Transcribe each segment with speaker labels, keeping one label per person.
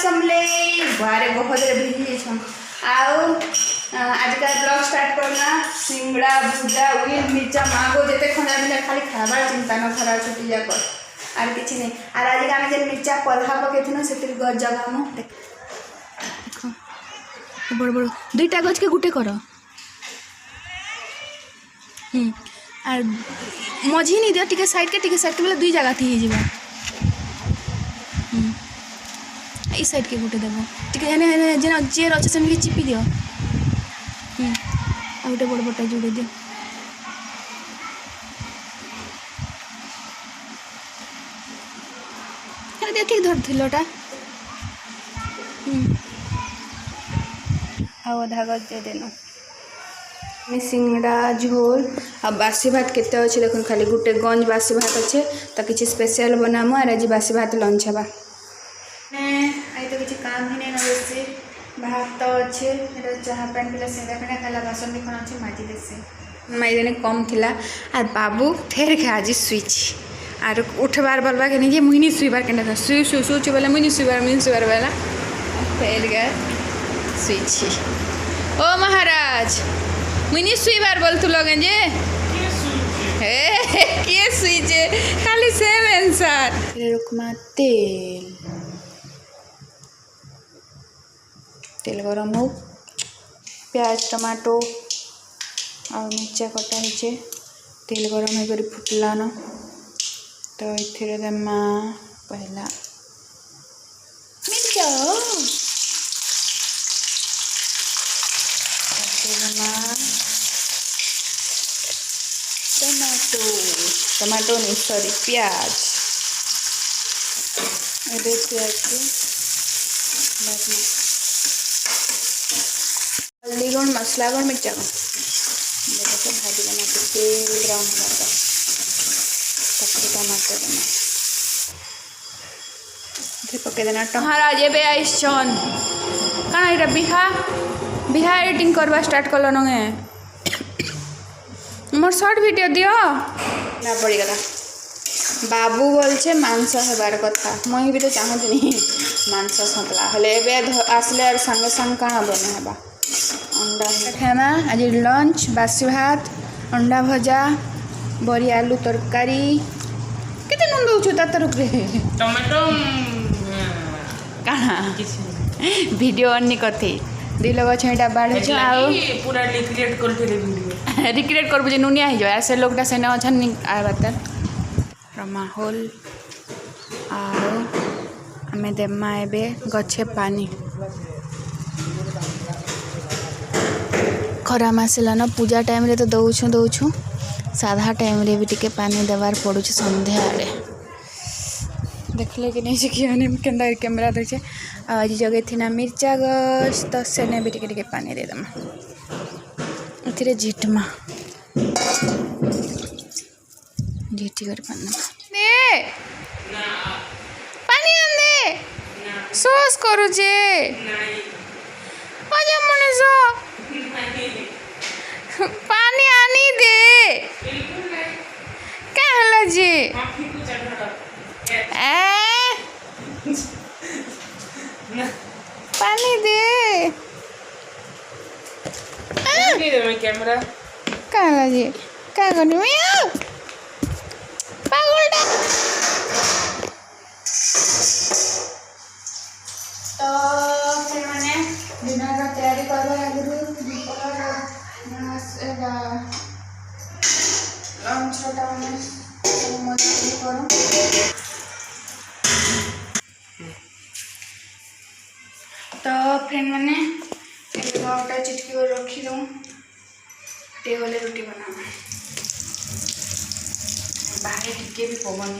Speaker 1: समले बारे बहुत भिजी छन आउ आज का ब्लॉग स्टार्ट करना सिंगड़ा भुजा उइल मिर्चा मागो जेते खंडा मिला खाली खाबार चिंता न खरा छुटी जा कर आर किछि नै आर आज का हम जे मिर्चा पलहा पकेथिनो सेतिर गज जगामु देखो बड़ बड़ दुईटा गज के गुटे कर आर मझी नहीं दियो टिके साइड के बोले दुई जगह थी जीवा ई साइड के गुटे देबो टिके एने जेना जेर अछि से चिपी दियो आ गुटे बड़ बटा जोड़ी दियो अरे देख ठीक धर थिलोटा आ आधा गज दे देनो सिंगड़ा झोल आ बासी भात केते अच्छे देखो खाली गुटे गंज बासी भात अच्छे तो किसी स्पेशल बनामु और आज बासी भात लंच हवा आई तो किसी काम ही नहीं ना बेसी भात तो अच्छे चाह पानी पिला सिंगड़ा पिना खाला बासन भी खाना अच्छे माजी देसी माजी कम थिला और बाबू फेर के आज स्विच और उठबार बोलबा के नहीं मुहिनी सुईबार के सुई सुई सुई बोले मुहिनी सुईबार वाला फेर गए स्विच ओ महाराज मुनी सुईबार बोल तू लगन जे के सुई जे खाली सेम आंसर रुकमा तेल गरम हो प्याज टमाटो और मिर्चा कटा है तेल गरम हो फुटला न तो इथे देमा पहला मिर्चा टमाटो नहीं सॉरी प्याज प्याज के हल्दी गुण मसला गुण मिर्चा गुण देखो भाजी बना के तेल ब्राउन होगा टमाटर बना पके देना महाराज ए आईसन कण ये बिहा एडिटिंग करवा स्टार्ट कल ने मोर शॉर्ट वीडियो दियो ना पड़ीगला बाबू बोलछे मांस हेबार कथा मुई भी तो चाहूँ नहीं मांस सतला हले आसले और संगे संग कहाँ बने हेबा अंडा खाना आज लंच बासी भात अंडा भजा बरी आलू तरकारी केते नून दउछु ता तरक रे टमाटो कहाँ वीडियो अन्नी कथे दुई लोग छेटा बाढ़ पूरा रिक्रिएट कर बुझे नुनिया ही जाए ऐसे लोग से अछन आए बात माहौल आमे देमा एबे गछे पानी खरा मासिला न पूजा टाइम रे तो दउछु साधा टाइम रे भी टिके पानी देवार पड़ू संध्या आड़े देखले कि नहीं से कि कैमरा दे आज जगह थी ना मिर्चा गछ तो सेने भी टिके पानी दे दम इथिरे झिटमा झिटी कर पानी दे पानी आन दे सोस करू जे आज मनीष पानी आनी दे क्या हला जी पानी दे कैमरा कहाँ जी क्या करनी पागलटा तो फिर मैंने डिनर का तैयारी करवा लंच करूँ तो फ्रेंड मैंने घरटा चिटकी कर रखी दूँ टेबल रोटी बना बाहर टिके भी पवन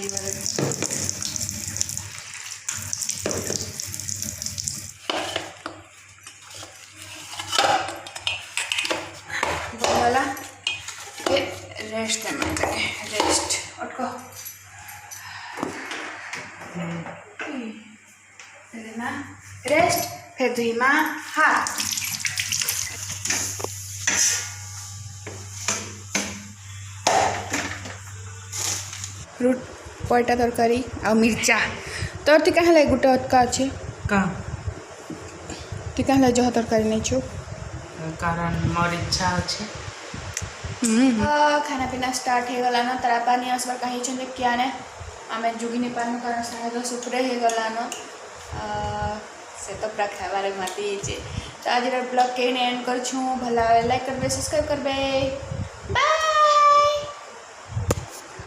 Speaker 1: वाला रेस्ट रेस्ट अटको रेस्ट फिर धुईमा हाथ फ्रूट पयटा तरकारी आ मिर्चा तोर ती कहाँ लगे गोटे अटका अच्छे
Speaker 2: का
Speaker 1: ତୁ କାହିଁ ଜହ ତରକାରୀ ନେଇଛୁ
Speaker 2: कारण मोर इच्छा अच्छे
Speaker 1: खाना पीना स्टार्ट हो गलान तारा पानी आसबार कहीं क्या ने आम जुगी नहीं पार्नु कारण 10:30 उपरे हो गलान से तो पूरा खाबार माती तो आज ब्लॉग के एंड कर भला लाइक करबे सब्सक्राइब करबे।